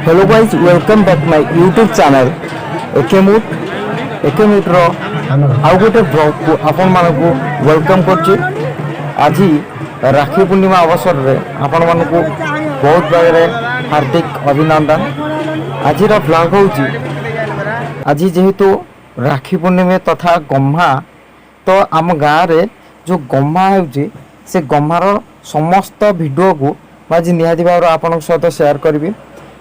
Hello guys welcome back my YouTube channel एकेमुट आउ गोटे ब्लॉग को आपण मानकु वेलकम करछि। आज राखी पूर्णिमा अवसर में आपण मानकु बहुत भाବରେ हार्दिक अभिनंदन। आज ब्लॉग होछि आज जेहेतु राखी पूर्णिमा तथा गम्हा तो आम गाँव रे जो गम्हा होछि से गम्हार समस्त वीडियो को आज निहाती भाव आपन सहित शेयर करी।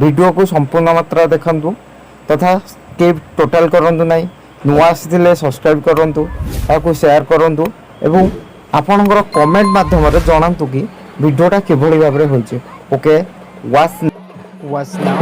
वीडियो को संपूर्ण मात्रा देखंतु तथा स्किप टोटल करंतु नहीं। नुआ आसीथिले सब्सक्राइब करंतु ताको शेयर करंतु एवं आपनकर कमेंट माध्यम रे जणांतु कि वीडियोटा किभଳି भाबरे होइছে। Okay watch now.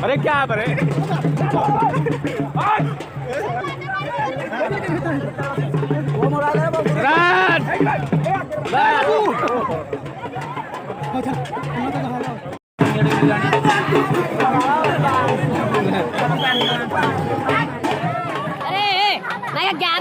अरे क्या अरे मैं क्या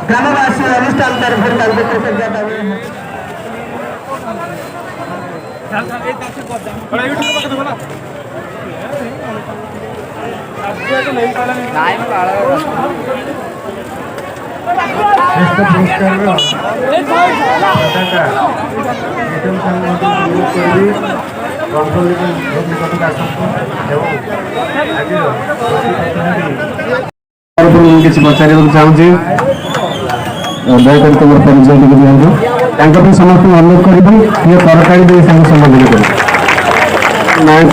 ग्रामवासी अनुष्ठान କିଛି ପଚାରିବାକୁ ଚାହୁଁଛି ଦୟାକରି ତୁମର ପରିଚୟ ଟିକେ ଦିଅନ୍ତୁ ତାଙ୍କ ପାଇଁ ସମସ୍ତଙ୍କୁ ଅନୁରୋଧ କରିବି ଟିକେ ତରକାରୀ ଦେଇ ତାଙ୍କୁ ସମ୍ବୋଧନ କରିବି ନାଇଁ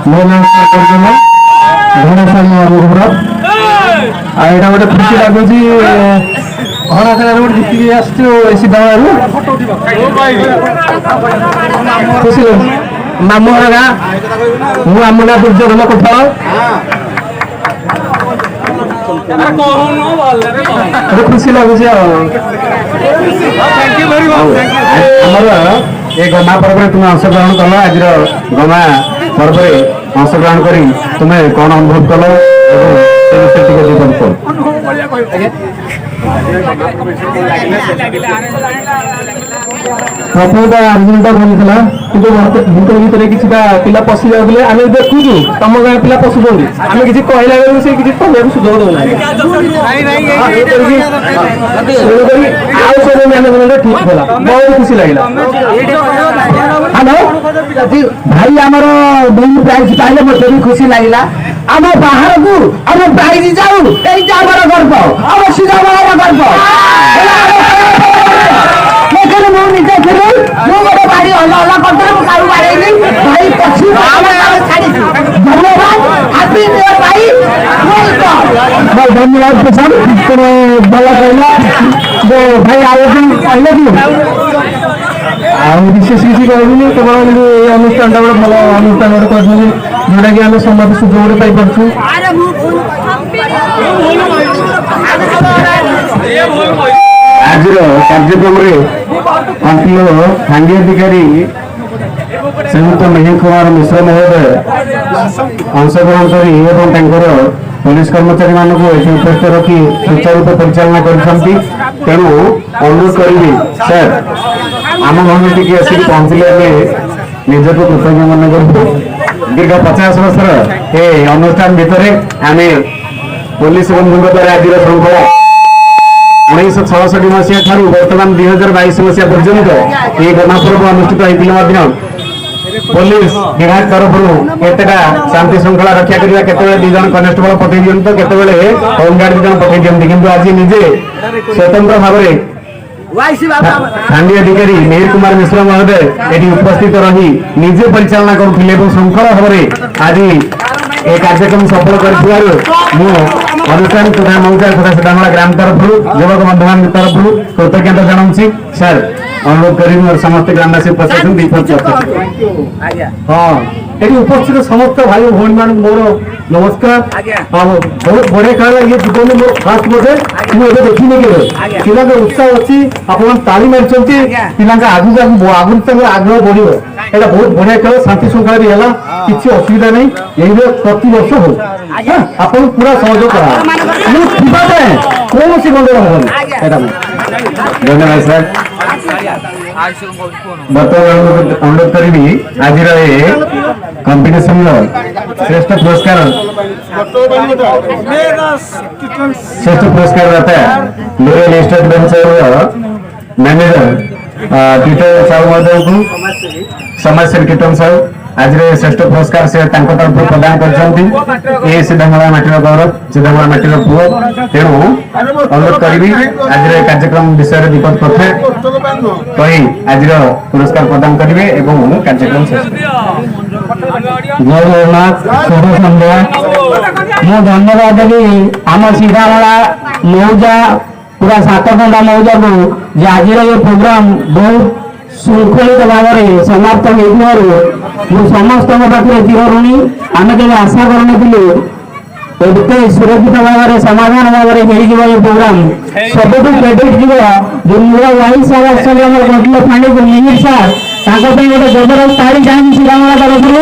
ମୋ ନାଁ ଆଉ ଏଇଟା ଗୋଟେ ଖୁସି ଲାଗୁଛି ଘୋଡ଼ା ଖେଳରେ ଗୋଟେ ଜିତିକି ଆସିଛୁ ଏସି ଡବାରୁ ଖୁସି ଲାଗୁଛି ମାମୁଁ ଘର ଗାଁ ମୁଁ ଆମ ନାଁ ଦୁର୍ଯ୍ୟୋଧନ କୋଠାଳ ଖୁସି ଲାଗୁଛି ଆଉ ଆମର ଏ ଗମା ପର୍ବରେ ତୁମେ ଅଂଶଗ୍ରହଣ କଲ ଆଜିର ଗମା ପର୍ବରେ ଅଂଶଗ୍ରହଣ କରି ତୁମେ କଣ ଅନୁଭବ କଲ ଏବଂ ଟିକେ ପ୍ରଥମଟା ଆର୍ଜୁନଟା ଭଲଥିଲା କିନ୍ତୁ ଭିତରେ ଭିତରେ କିଛିଟା ପିଲା ପଶି ଯାଉଥିଲେ ଆମେ ଦେଖୁଛୁ ତମ ଗାଁ ପିଲା ପଶୁଛନ୍ତି ଆମେ କିଛି କହିଲା ବେଳକୁ ସେ କିଛି କହିବାକୁ ସୁଯୋଗ ଦେଉନାହାନ୍ତି ଆଉ ସବୁ ମ୍ୟାନେଜମେଣ୍ଟ ଠିକ ଥିଲା ବହୁତ ଖୁସି ଲାଗିଲା। ହ୍ୟାଲୋ ଭାଇ ଆମର ଦୁଇ ପ୍ରାଇଜ ପାଇଲେ ମତେ ବି ଖୁସି ଲାଗିଲା। ଆମ ବାହାରକୁ ଆମ ପ୍ରାଇଜ ଯାଉ ଏଇଟା ଆମର ଗର୍ବ ଆମ ସିଧାମଳାର ଗର୍ବ। ମୁଁ ନିଜେ ଥିଲି ମୁଁ ଗୋଟେ ବାড়ি ଅଲ ଅଲ କରିଦେଲି ମୁଁ କାହାକୁ ବାଡ଼େଇନି ଭାଇ ପଛରୁ ଛାଡ଼ିଛି। ଧନ୍ୟବାଦ ହାପି ନ୍ୟୁ ଇୟର ଭାଇ ଧନ୍ୟବାଦ ପ୍ରସାଦ ତୁମେ ଭଲ କହିଲା ଭାଇ ଆଉ କହିଲେ କି ଆଉ ବିଶେଷ କିଛି କହିବିନି କେବଳ କିନ୍ତୁ ଏଇ ଅନୁଷ୍ଠାନଟା ଗୋଟେ ଭଲ ଅନୁଷ୍ଠାନ ଗୋଟେ କରିଛନ୍ତି ଯୋଉଟାକି ଆମେ ସମସ୍ତେ ସୁଯୋଗ ଗୋଟେ ପାଇପାରୁଛୁ। ଆଜିର କାର୍ଯ୍ୟକ୍ରମରେ କଣ୍ଟିଲ ଫାଣ୍ଡି ଅଧିକାରୀ ଶ୍ରୀଯୁକ୍ତ ମିହିର କୁମାର ମିଶ୍ର ମହୋଦୟ ଅଂଶଗ୍ରହଣ କରି ଏବଂ ତାଙ୍କର ପୋଲିସ କର୍ମଚାରୀମାନଙ୍କୁ ଏଠି ଉପସ୍ଥିତ ରଖି ସୁଚାରୁରୂପେ ପରିଚାଳନା କରିଛନ୍ତି। ତେଣୁ ଅନୁରୋଧ କରିବି ସାର୍ ଆମ ଘରେ ଟିକେ ଆସିକି ପହଞ୍ଚିଲେ ଆମେ ନିଜକୁ କୃତଜ୍ଞ ମନେ କରିବୁ। ଦୀର୍ଘ 50 ବର୍ଷର ଏ ଅନୁଷ୍ଠାନ ଭିତରେ ଆମେ ପୋଲିସ ବନ୍ଧୁଙ୍କ ଦ୍ୱାରା ଆଜିର ଶୃଙ୍ଖଳା 1966 ମସିହା ଠାରୁ ବର୍ତ୍ତମାନ 2022 ମସିହା ପର୍ଯ୍ୟନ୍ତ ଏହି ଗଣପର୍ବ ଅନୁଷ୍ଠିତ ହୋଇଥିଲେ ମଧ୍ୟ ପୋଲିସ ବିଭାଗ ତରଫରୁ କେତେଟା ଶାନ୍ତି ଶୃଙ୍ଖଳା ରକ୍ଷା କରିବା କେତେବେଳେ 2 ଜଣ କନେଷ୍ଟବଳ ପଠାଇ ଦିଅନ୍ତି ତ କେତେବେଳେ ହୋମଗାର୍ଡ 2 ଜଣ ପଠାଇ ଦିଅନ୍ତି କିନ୍ତୁ ଆଜି ନିଜେ ସ୍ୱତନ୍ତ୍ର ଭାବରେ ଫାଣ୍ଡି ଅଧିକାରୀ ମିହିର କୁମାର ମିଶ୍ର ମହୋଦୟ ଏଠି ଉପସ୍ଥିତ ରହି ନିଜେ ପରିଚାଳନା କରୁଥିଲେ ଏବଂ ଶୃଙ୍ଖଳା ଭାବରେ ଆଜି ଏ କାର୍ଯ୍ୟକ୍ରମ ସଫଳ କରିଥିବାରୁ ମୁଁ ଅନୁଷ୍ଠାନ ତଥା ମୌଜା ତଥା ସିଧାମଳା ଗ୍ରାମ ତରଫରୁ ଯୁବକ ବନ୍ଧୁମାନଙ୍କ ତରଫରୁ କୃତଜ୍ଞତା ଜଣାଉଛି। ସାର୍ ଅନୁରୋଧ କରିବି ମୋର ସମସ୍ତ ଗ୍ରାମବାସୀ ଉପସ୍ଥିତ ହଁ ଏଠି ଉପସ୍ଥିତ ସମସ୍ତ ଭାଇ ଭଉଣୀ ମାନଙ୍କୁ ମୋର ନମସ୍କାର। ବହୁତ ବଢିଆ ଖେଳ ଇଏ ଜୀବନରେ ମୋର ଫାଷ୍ଟ ବୋଧେ ମୁଁ ଏବେ ଦେଖିନି କେବେ ପିଲାଙ୍କ ଉତ୍ସାହ ଅଛି ଆପଣ ତାଳି ମାରିଛନ୍ତି ପିଲାଙ୍କ ଆଗକୁ ଆଗରୁ ତାଙ୍କର ଆଗ୍ରହ ବଢିବ ଏଇଟା ବହୁତ ବଢିଆ ଖେଳ ଶାନ୍ତି ଶୃଙ୍ଖଳା ବି ହେଲା କିଛି ଅସୁବିଧା ନାହିଁ ଏଇଭଳିଆ ପ୍ରତିବର୍ଷ ହଉ ଆପଣ ପୁରା ସହଯୋଗ କରା ମୁଁ ଥିବା ଯାଏଁ କୌଣସି ଗଣ୍ଡଗୋଳ ହବନି ଏଇଟା ଧନ୍ୟବାଦ ସାର୍। ବର୍ତ୍ତମାନ ଅନୁରୋଧ କରିବି ଆଜିର ଏ କମ୍ପିଟିସନର ଶ୍ରେଷ୍ଠ ପୁରସ୍କାର ଦାତା ଲୋୟଲ ଏଷ୍ଟେଟ୍ ଭେଞ୍ଚରର ମ୍ୟାନେଜର ଟିଟନ ସାହୁ ମହୋଦୟଙ୍କୁ ସମାଜସେବୀ ଟିଟନ ସାହୁ ଆଜିର ଶ୍ରେଷ୍ଠ ପୁରସ୍କାର ସେ ତାଙ୍କ ତରଫରୁ ପ୍ରଦାନ କରିଛନ୍ତି। ଏ ସିଧାମଳା ମାଟିର ଗୌରବ ସିଧାମଳା ମାଟିର ପୁଅ ତେଣୁ ଅନୁରୋଧ କରିବି ଆଜିର ଏ କାର୍ଯ୍ୟକ୍ରମ ବିଷୟରେ ବିପଦ ପଥେ କହି ଆଜିର ପୁରସ୍କାର ପ୍ରଦାନ କରିବେ ଏବଂ କାର୍ଯ୍ୟକ୍ରମ ଶେଷ। ଜୟ ଜଗନ୍ନାଥ ଶୁଭ ସନ୍ଧ୍ୟା। ମୁଁ ଧନ୍ୟବାଦ ଦେବି ଆମ ସିଧାମଳା ମୌଜା ପୁରା 7 ଖଣ୍ଡା ମୌଜାକୁ ଯେ ଆଜିର ଏ ପ୍ରୋଗ୍ରାମ ବହୁତ ଶୃଙ୍ଖଳିତ ଭାବରେ ସମାପ୍ତ ହୋଇଥିବାରୁ ମୁଁ ସମସ୍ତଙ୍କ ପାଖରେ ଚିରଋଣୀ। ଆମେ କେବେ ଆଶା କରିନଥିଲୁ ଏତେ ସୁରକ୍ଷିତ ଭାବରେ ସମାଧାନ ଭାବରେ ହେଇଯିବ ଏ ପ୍ରୋଗ୍ରାମ। ସବୁଠୁ କ୍ରେଡିଟ୍ ଯିବ ଯେ ମୋର ୱାଇଫ୍ ସାର୍ ଆସିଛନ୍ତି ଆମର କଣ୍ଟିଲ ଫାଣ୍ଡିକୁ ମିହିର ସାର୍ ତାଙ୍କ ପାଇଁ ଗୋଟେ ଜବରଦସ୍ତ ତାଳି ଚାହିଁବି ସିଧାମଳା ତରଫରୁ।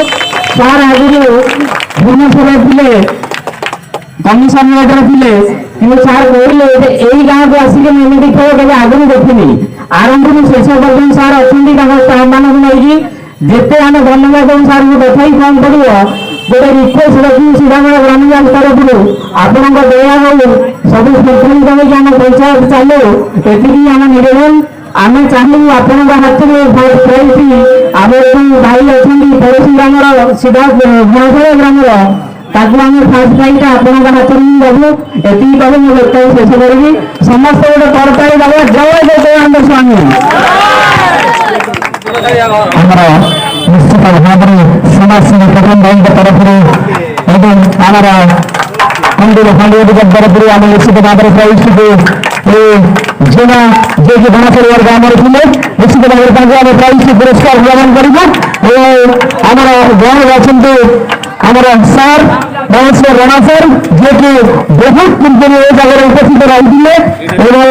ସାର୍ ଆଗରୁ ଭୁବନେଶ୍ୱରରେ ଥିଲେ କମିଶନରେଟରେ ଥିଲେ କିନ୍ତୁ ସାର୍ କହିଲେ ଏଇ ଗାଁକୁ ଆସିକି ମୁଁ ଏମିତି ଖେଳ କେବେ ଆଗରୁ ଦେଖିନି ଆରମ୍ଭରୁ ଶେଷ ପର୍ଯ୍ୟନ୍ତ ସାର୍ ଅଛନ୍ତି ତାଙ୍କ ଷ୍ଟାଫ୍ ମାନଙ୍କୁ ନେଇକି ଯେତେ ଆମେ ଧନ୍ୟବାଦ ଦେବୁ ସାର୍ଙ୍କୁ ତଥାପି କମ୍ ପଡ଼ିବ। ଗୋଟେ ରିକ୍ୱେଷ୍ଟ ରଖିବି ସିଧାମଳା ଗ୍ରାମୀଣ ତରଫରୁ ଆପଣଙ୍କ ଦୟା ହଉ ସବୁ ସ୍ୱତନ୍ତ୍ର ହେଇକି ଆମ ପଞ୍ଚାୟତ ଚାଲୁ ଏତିକି ଆମ ନିବେଦନ। ଆମେ ଚାହିଁବୁ ଆପଣଙ୍କ ହାତରେ ପ୍ରାଇଜଟି ଆମର ଯେଉଁ ଭାଇ ଅଛନ୍ତି ପଡ଼ୋଶୀ ଗ୍ରାମର ସିଧା ଗୁଣଶଳ ଗ୍ରାମର ତାକୁ ଆମେ ଫାର୍ଷ୍ଟ ପ୍ରାଇଜଟା ଆପଣଙ୍କ ହାତରେ ହିଁ ଦେବୁ ଏତିକି କହି ମୁଁ ବକ୍ତବ୍ୟ ଶେଷ କରିବି। ସମସ୍ତେ ଗୋଟେ କରତାଳି ଦେବା ଜୟ ଜଗନ୍ନାଥ ସ୍ୱାମୀ। ଆମର ନିଶ୍ଚିତ ଭାବରେ ସମାଜସେବୀ ପ୍ରଧାନ ଭାଇଙ୍କ ତରଫରୁ ଏବଂ ଆମର ମନ୍ଦିର ଫାଣ୍ଡିଙ୍କ ତରଫରୁ ଆମେ ନିଶ୍ଚିତ ଭାବରେ ପ୍ରାଇଜଟିକୁ ଝିଅ ଯିଏକି ଗଣପରିବାର ଗ୍ରାମରେ ଥିଲେ ନିଶ୍ଚିତ ଭାବରେ ତାଙ୍କୁ ଆମେ ପ୍ରାଇଜଟି ପୁରସ୍କାର ପ୍ରଦାନ କରିବୁ। ଏବଂ ଆମର ଗାଁରେ ଅଛନ୍ତି ଆମର ସାର୍ ମହେଶ୍ୱର ରଣା ସାର୍ ଯିଏକି ବହୁତ ପୂର୍ବରୁ ଏ ଜାଗାରେ ଉପସ୍ଥିତ ରହିଥିଲେ ଏବଂ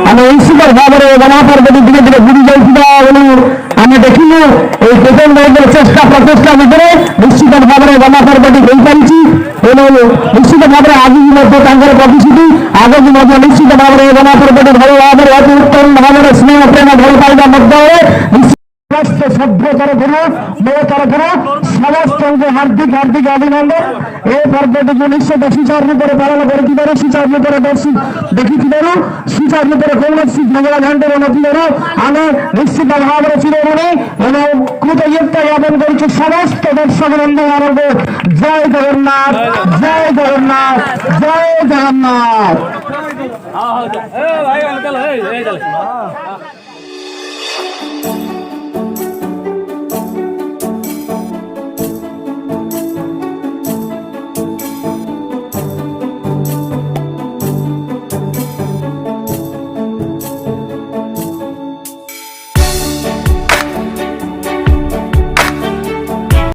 ଆମେ ନିଶ୍ଚିତ ଭାବରେ ଗଣପର୍ବଟି ଧୀରେ ଧୀରେ ବୁଡ଼ି ଯାଇଥିବା ବୋଲି ଆମେ ଦେଖିଲୁ। এই কেতন ভাইদের চেষ্টা প্রচেষ্টা ভিতরে নিশ্চিত ভাবে গণপর্বটি হয়ে পারিছি এবং নিশ্চিত ভাবে আজ মধ্যে তাঁদের প্রতিশ্রুতি ଆଗକୁ ମଧ୍ୟ ନିଶ୍ଚିତ ଭାବରେ ଜନପର୍ବଟି ଭଲ ଭାବରେ ଅତି ଉତ୍ତମ ଭାବରେ ସ୍ନେହ ପ୍ରେମ ଭଲ ପାଇବା ମଧ୍ୟରେ ସମସ୍ତ ସଭ୍ୟ ତରଫରୁ ମୋ ତରଫରୁ ସମସ୍ତଙ୍କୁ ହାର୍ଦ୍ଦିକ ହାର୍ଦ୍ଦିକ ଅଭିନନ୍ଦନ। ଏ ପର୍ବଟିକୁ ନିଶ୍ଚିତ ସୁଚାରୁ ରୂପରେ ପାଳନ କରିଥିବାରୁ ସୁଚାରୁ ରୂପରେ ଦେଖିଥିବାରୁ ସୁଚାରୁ ରୂପରେ କୌଣସି ଝଗଡ଼ା ଝାଣ୍ଟର ନଥିବାରୁ ଆମେ ନିଶ୍ଚିତ ଭାବରେ ଚିରଋଣୀ ଏବଂ କୃତଜ୍ଞତା ଜ୍ଞାପନ କରୁଛୁ ସମସ୍ତ ଦର୍ଶକ ବନ୍ଧୁମାନଙ୍କୁ। ଜୟ ଜଗନ୍ନାଥ, ଜୟ ଜଗନ୍ନାଥ, ଜୟ ଜଗନ୍ନାଥ।